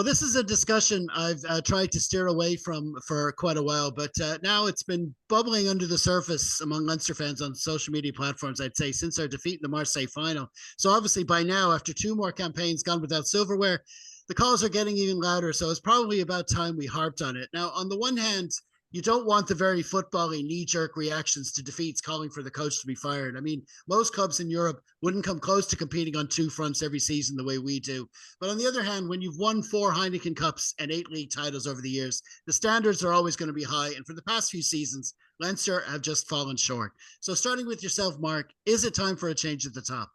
Well, this is a discussion I've tried to steer away from for quite a while, but now it's been bubbling under the surface among Leinster fans on social media platforms, I'd say, since our defeat in the Marseille final. So obviously by now, after two more campaigns gone without silverware, the calls are getting even louder. So it's probably about time we harped on it. Now, on the one hand, you don't want the very football-y knee-jerk reactions to defeats calling for the coach to be fired. I mean, most clubs in Europe wouldn't come close to competing on two fronts every season the way we do. But on the other hand, when you've won 4 Heineken Cups and 8 league titles over the years, the standards are always going to be high. And for the past few seasons, Leinster have just fallen short. So starting with yourself, Mark, is it time for a change at the top?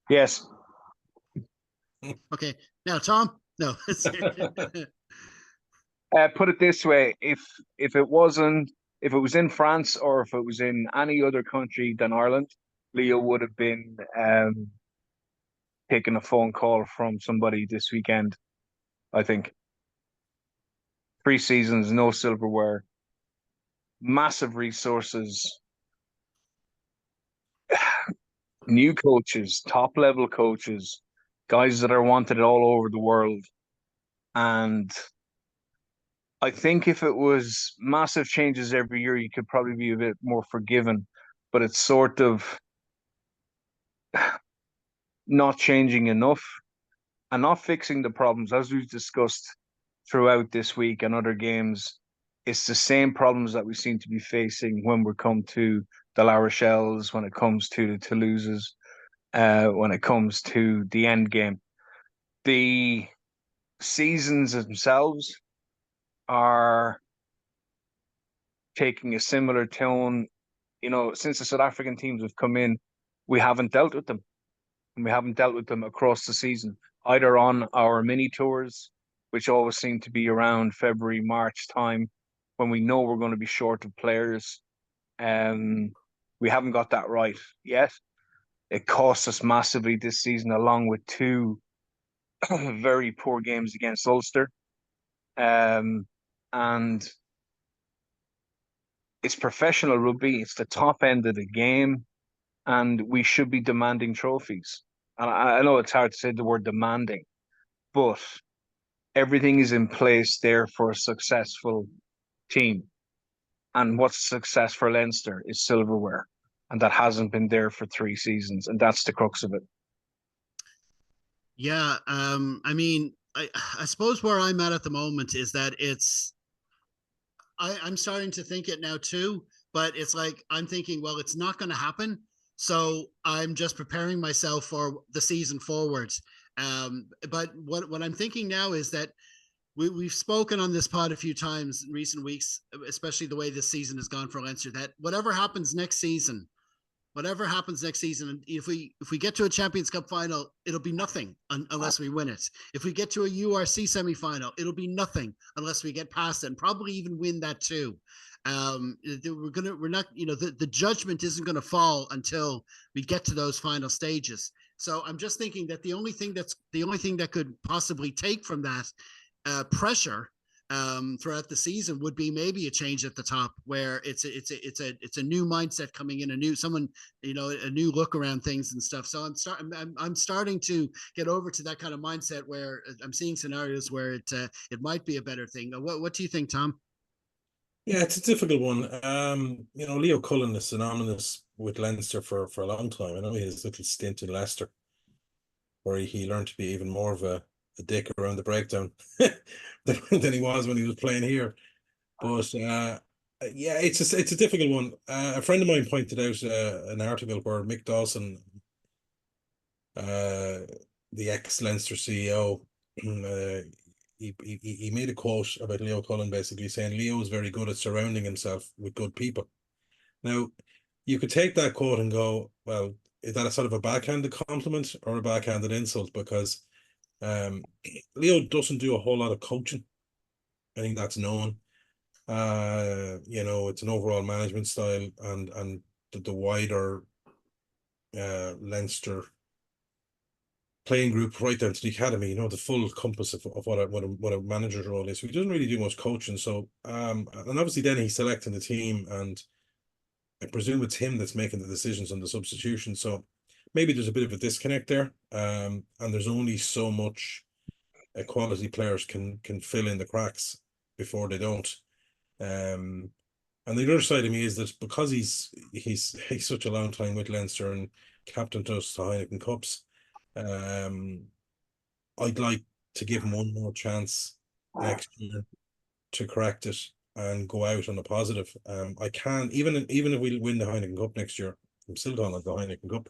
Yes. Okay. Now, Tom? No. Put it this way: if it was in France or if it was in any other country than Ireland, Leo would have been taking a phone call from somebody this weekend. I think 3 seasons, no silverware, massive resources, new coaches, top level coaches, guys that are wanted all over the world, and I think if it was massive changes every year, you could probably be a bit more forgiven. But it's sort of not changing enough and not fixing the problems, as we've discussed throughout this week and other games. It's the same problems that we seem to be facing when we come to the La Rochelles, when it comes to the Toulouses, when it comes to the end game. The seasons themselves are taking a similar tone. You know, since the South African teams have come in, we haven't dealt with them. And we haven't dealt with them across the season, either on our mini tours, which always seem to be around February, March time, when we know we're going to be short of players. We haven't got that right yet. It cost us massively this season, along with 2 very poor games against Ulster. And it's professional rugby. It's the top end of the game, and we should be demanding trophies. And I know it's hard to say the word demanding, but everything is in place there for a successful team. And what's success for Leinster is silverware, and that hasn't been there for 3 seasons, and that's the crux of it. Yeah, I mean, I suppose where I'm at the moment is that I'm starting to think it now too, but it's like I'm thinking, well, it's not going to happen. So I'm just preparing myself for the season forwards. But what I'm thinking now is that we've spoken on this pod a few times in recent weeks, especially the way this season has gone for Leinster, that whatever happens next season, and if we get to a Champions Cup final, it'll be nothing unless we win it. If we get to a URC semi-final, it'll be nothing unless we get past it, and probably even win that too. We're not, the judgment isn't going to fall until we get to those final stages. So I'm just thinking that the only thing that could possibly take from that pressure throughout the season would be maybe a change at the top, where it's a new mindset coming in, a new look around things and stuff. So I'm starting to get over to that kind of mindset where I'm seeing scenarios where it might be a better thing. What do you think, Tom? Yeah, it's a difficult one. Leo Cullen is synonymous with Leinster for a long time. I know he had his little stint in Leicester, where he learned to be even more of a dick around the breakdown than he was when he was playing here. But yeah, it's a difficult one. A friend of mine pointed out an article where Mick Dawson, the ex-Leinster CEO, he made a quote about Leo Cullen, basically saying Leo is very good at surrounding himself with good people. Now, you could take that quote and go, well, is that a sort of a backhanded compliment or a backhanded insult? Because Leo doesn't do a whole lot of coaching. I think that's known. It's an overall management style, and the wider Leinster playing group right down to the academy, the full compass of what a manager's role is. So he doesn't really do much coaching. So and obviously then he's selecting the team, and I presume it's him that's making the decisions on the substitution. So maybe there's a bit of a disconnect there. And there's only so much quality players can fill in the cracks before they don't. And the other side of me is that because he's such a long time with Leinster and captained us to Heineken Cups, I'd like to give him one more chance next year to correct it and go out on a positive. I can even if we win the Heineken Cup next year, I'm still calling it the Heineken Cup.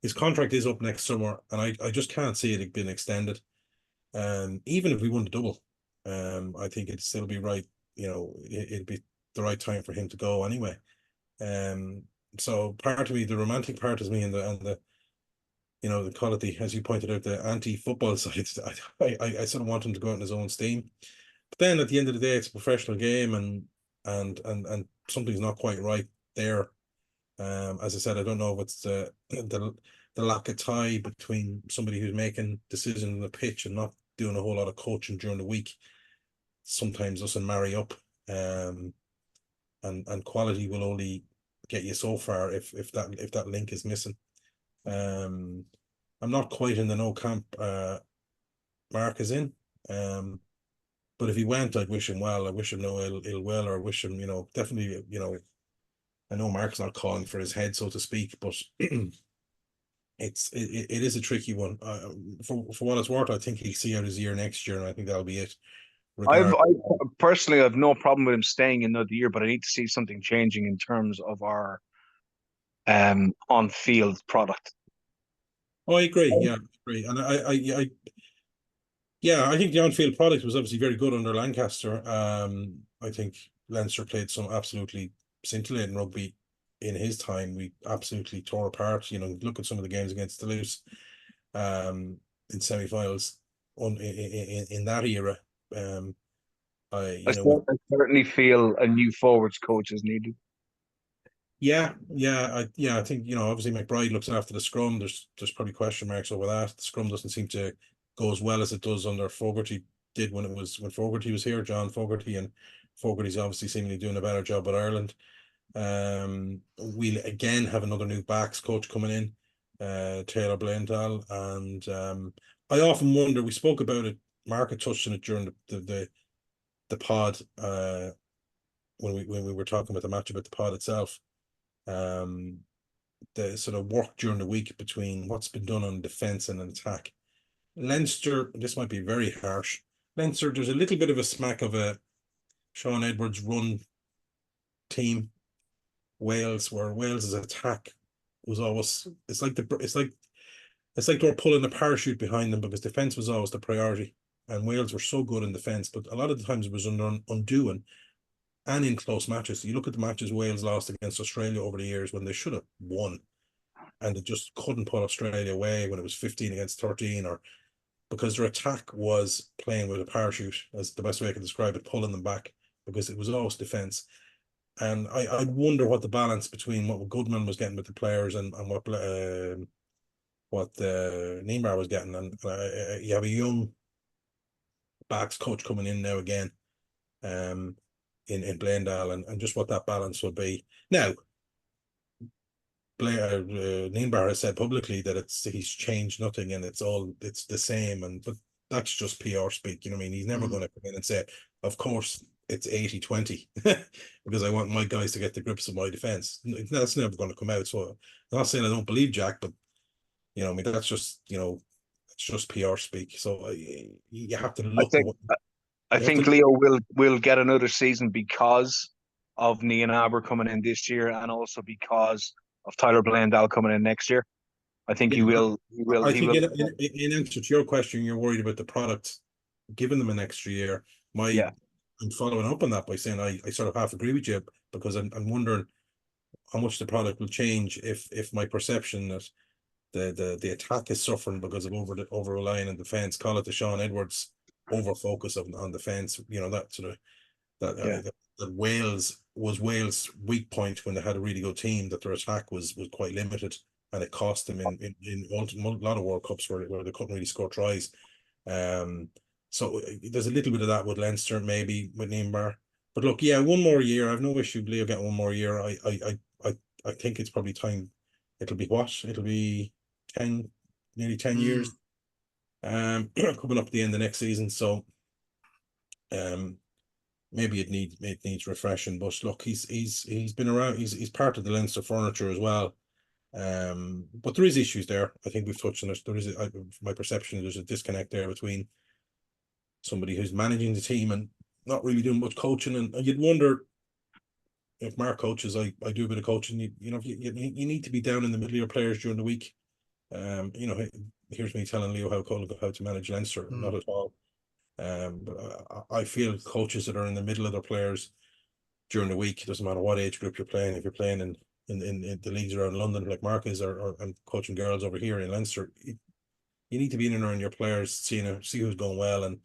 His contract is up next summer, and I just can't see it being extended. Even if we won the double, I think it'd still be right. It'd be the right time for him to go anyway. So part of me, the romantic part is me, and the the quality, as you pointed out, the anti-football side. I sort of want him to go out in his own steam. But then at the end of the day, it's a professional game, and something's not quite right there. As I said, I don't know if it's the lack of tie between somebody who's making decisions on the pitch and not doing a whole lot of coaching during the week. Sometimes doesn't marry up, and quality will only get you so far if that link is missing. I'm not quite in the no camp Mark is in. But if he went, I'd wish him well. I wish him no ill will, or wish him, definitely, I know Mark's not calling for his head, so to speak, but it is a tricky one. For what it's worth, I think he'll see out his year next year, and I think that'll be it. I personally have no problem with him staying another year, but I need to see something changing in terms of our on-field product. Oh, I agree. Yeah, I agree. And I think the on-field product was obviously very good under Lancaster. I think Leinster played some absolutely scintillating rugby in his time. We absolutely tore apart. Look at some of the games against Toulouse in semi-finals in that era. I certainly feel a new forwards coach is needed. I think obviously McBride looks after the scrum. There's probably question marks over that. The scrum doesn't seem to go as well as it does under Fogarty did when Fogarty was here, John Fogarty, and Fogarty's obviously seemingly doing a better job at Ireland. We'll again have another new backs coach coming in, Taylor Blaindahl, and I often wonder. We spoke about it. Mark had touched on it during the pod when we were talking about the match, about the pod itself. The sort of work during the week between what's been done on defence and attack. Leinster, this might be very harsh. Leinster, there's a little bit of a smack of a Sean Edwards run team. Wales, where Wales's attack was always it's like they were pulling a parachute behind them, because defence was always the priority, and Wales were so good in defence, but a lot of the times it was undoing. And in close matches, you look at the matches Wales lost against Australia over the years when they should have won, and they just couldn't put Australia away when it was 15 against 13, or because their attack was playing with a parachute, as the best way I can describe it, pulling them back, because it was always defence. And I wonder what the balance between what Goodman was getting with the players and what Nienaber was getting. And you have a young backs coach coming in now again, in Blaindahl, and just what that balance would be. Now, Nienaber has said publicly that he's changed nothing and it's the same, but that's just PR speak. He's never going to come in and say, of course, it's 80-20 because I want my guys to get the grips of my defence. That's never going to come out. So I'm not saying I don't believe Jack, but that's just it's just PR speak. So you have to look. I think Leo will get another season because of Nienaber coming in this year, and also because of Tyler Blaindahl coming in next year. I think he will. I think in answer to your question, you're worried about the product, giving them an extra year. I'm following up on that by saying I sort of half agree with you, because I'm wondering how much the product will change if my perception that the attack is suffering because of over relying on defence, call it the Sean Edwards over focus on defence, that sort of that Wales was Wales' weak point when they had a really good team, that their attack was quite limited, and it cost them in a lot of World Cups where they couldn't really score tries. So there's a little bit of that with Leinster, maybe with Nienaber. But look, one more year. I've no issue with Leo getting one more year. I think it's probably time. It'll be what? It'll be nearly 10 years. coming up at the end of next season. So maybe it needs refreshing. But look, he's been around. He's part of the Leinster furniture as well. But there is issues there. I think we've touched on it. There is, my perception, there's a disconnect there between somebody who's managing the team and not really doing much coaching. And you'd wonder if Mark coaches. I do a bit of coaching. You need to be down in the middle of your players during the week. Here's me telling Leo how to manage Leinster. Not at all. But I feel coaches that are in the middle of their players during the week, it doesn't matter what age group you're playing. If you're playing in the leagues around London, like Mark is, or and coaching girls over here in Leinster, you need to be in and around your players, see who's going well, and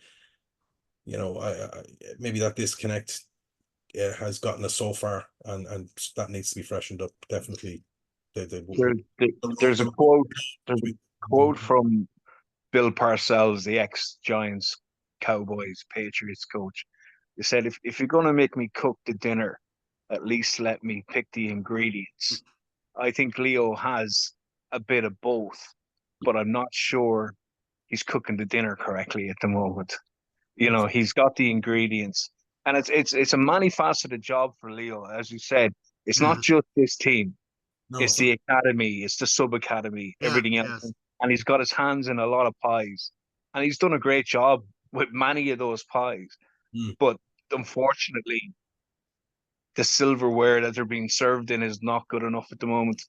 I maybe that disconnect has gotten us so far, and that needs to be freshened up. Definitely. There's a quote from Bill Parcells, the ex-Giants, Cowboys, Patriots coach. He said, if you're going to make me cook the dinner, at least let me pick the ingredients. I think Leo has a bit of both, but I'm not sure he's cooking the dinner correctly at the moment. He's got the ingredients, and it's a many-faceted job for Leo. As you said, it's not just this team. No, it's the academy, it's the sub-academy, everything else. Yes. And he's got his hands in a lot of pies. And he's done a great job with many of those pies. But unfortunately, the silverware that they're being served in is not good enough at the moment.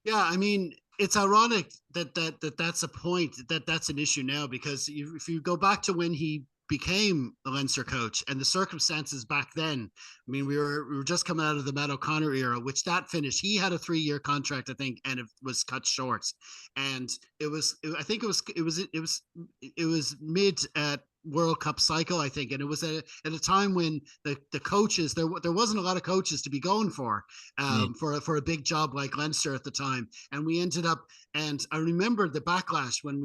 Yeah, I mean, it's ironic that's a point, that's an issue now, because if you go back to when he became the Leinster coach and the circumstances back then, I mean, we were just coming out of the Matt O'Connor era, which that finished. He had a 3-year contract, I think, and it was cut short. And it was mid World Cup cycle, I think, and it was at a time when the coaches, there wasn't a lot of coaches to be going for a big job like Leinster at the time, and we ended up. And I remember the backlash when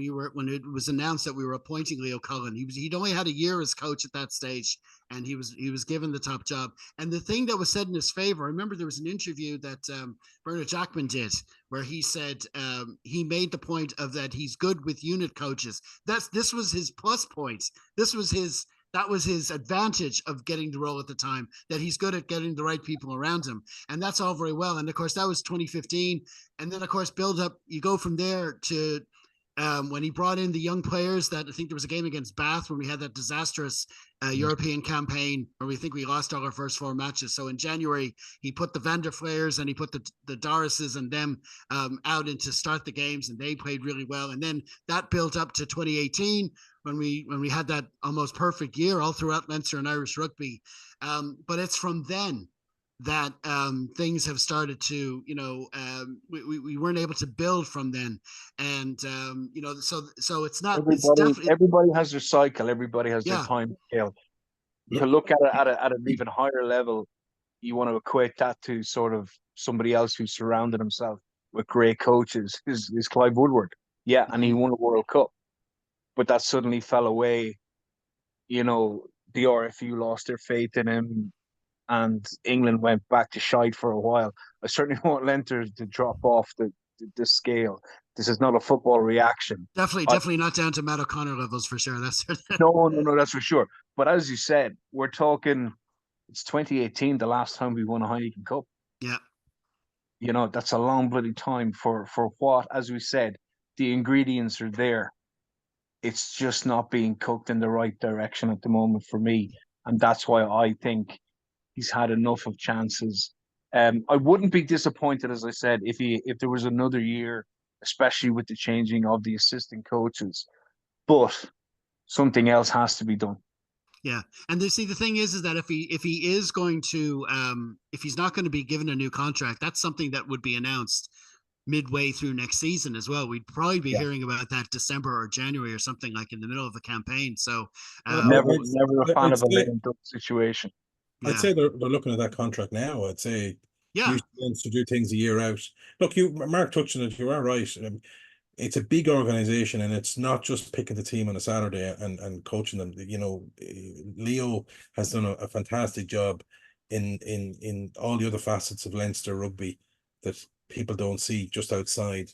it was announced that we were appointing Leo Cullen. He'd only had a year as coach at that stage, and he was given the top job. And the thing that was said in his favor, I remember there was an interview that Bernard Jackman did, where he said he made the point of that he's good with unit coaches. This was his plus point. That was his advantage of getting the role at the time, that he's good at getting the right people around him. And that's all very well. And of course, that was 2015. And then, of course, build up, you go from there to when he brought in the young players. That I think there was a game against Bath when we had that disastrous European campaign where we think we lost all our first 4 matches. So in January, he put the Vanderflayers and he put the Dorises and them out in to start the games, and they played really well. And then that built up to 2018 when we had that almost perfect year all throughout Leinster and Irish rugby. But it's from then that things have started to, we weren't able to build from then. And, so it's not, everybody has their cycle. Everybody has their time scale. To look at it at an even higher level, you want to equate that to sort of somebody else who surrounded himself with great coaches is Clive Woodward. Yeah. And he won a World Cup, but that suddenly fell away. The RFU lost their faith in him, and England went back to shite for a while. I certainly want Leinster to drop off the scale. This is not a football reaction. Definitely not down to Matt O'Connor levels for sure. That's no, that's for sure. But as you said, we're talking, it's 2018, the last time we won a Heineken Cup. Yeah. That's a long bloody time for what, as we said, the ingredients are there. It's just not being cooked in the right direction at the moment for me. And that's why I think he's had enough of chances. I wouldn't be disappointed, as I said, if there was another year, especially with the changing of the assistant coaches. But something else has to be done. Yeah, and the thing is that if he is going to if he's not going to be given a new contract, that's something that would be announced midway through next season as well. We'd probably be hearing about that December or January or something, like in the middle of a campaign. So never a fan of a lame duck situation. I'd say they're looking at that contract now. I'd say to do things a year out. Look, Mark touched on it. You are right. It's a big organization, and it's not just picking the team on a Saturday and coaching them. Leo has done a fantastic job in all the other facets of Leinster rugby that people don't see just outside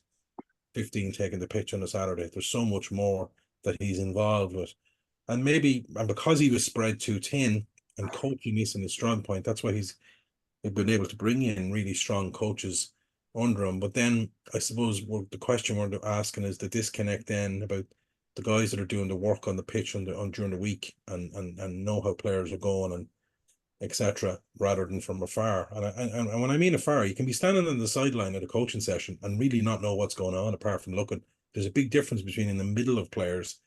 15 taking the pitch on a Saturday. There's so much more that he's involved with. And because he was spread too thin and coaching isn't his strong point, that's why he's been able to bring in really strong coaches under him. But then I suppose the question we're asking is the disconnect then about the guys that are doing the work on the pitch during the week and know how players are going and etc. rather than from afar. And when I mean afar, you can be standing on the sideline at a coaching session and really not know what's going on apart from looking. There's a big difference between in the middle of players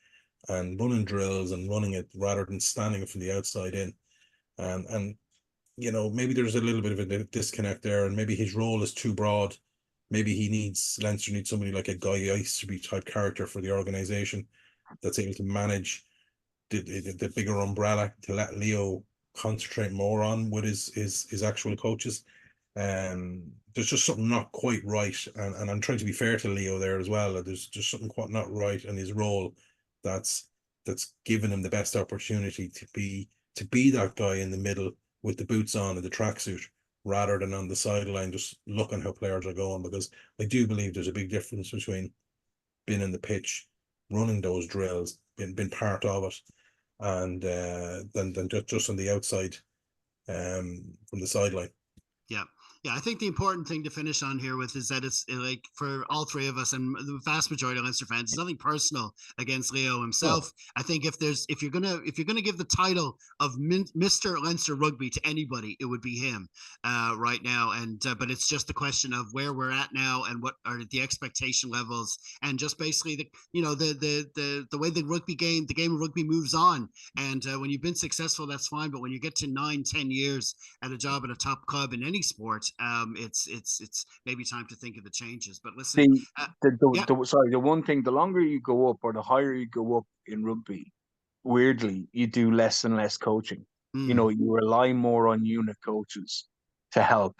and running drills and running it rather than standing from the outside in. And maybe there's a little bit of a disconnect there, and maybe his role is too broad. Maybe Leinster needs somebody like a Guy Easterby type character for the organisation that's able to manage the bigger umbrella to let Leo concentrate more on with his actual coaches. There's just something not quite right, and I'm trying to be fair to Leo there as well. There's just something quite not right in his role that's given him the best opportunity to be that guy in the middle with the boots on and the tracksuit rather than on the sideline just looking how players are going, because I do believe there's a big difference between being in the pitch, running those drills, being part of it, and than just on the outside from the sideline. Yeah, I think the important thing to finish on here with is that it's like for all three of us and the vast majority of Leinster fans, it's nothing personal against Leo himself. I think if you're gonna give the title of Mr. Leinster Rugby to anybody, it would be him right now. And but it's just a question of where we're at now and what are the expectation levels, and just basically the way the game of rugby moves on. And when you've been successful, that's fine. But when you get to 9-10 years at a job at a top club in any sport, it's maybe time to think of the changes. But listen, the one thing, the longer you go up or the higher you go up in rugby, weirdly, you do less and less coaching. You rely more on unit coaches to help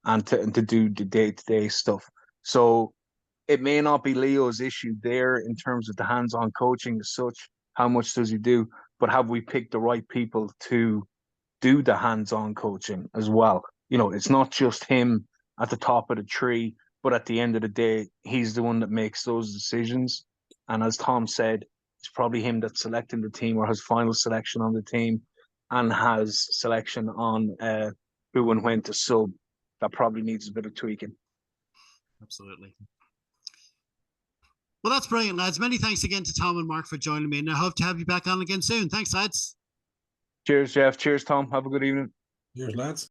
and to do the day-to-day stuff. So it may not be Leo's issue there in terms of the hands-on coaching as such. How much does he do? But have we picked the right people to do the hands-on coaching as well? It's not just him at the top of the tree, but at the end of the day, he's the one that makes those decisions. And as Tom said, it's probably him that's selecting the team or has final selection on the team and has selection on who and when to sub. That probably needs a bit of tweaking. Absolutely. Well, that's brilliant, lads. Many thanks again to Tom and Mark for joining me, and I hope to have you back on again soon. Thanks, lads. Cheers, Jeff. Cheers, Tom. Have a good evening. Cheers, lads.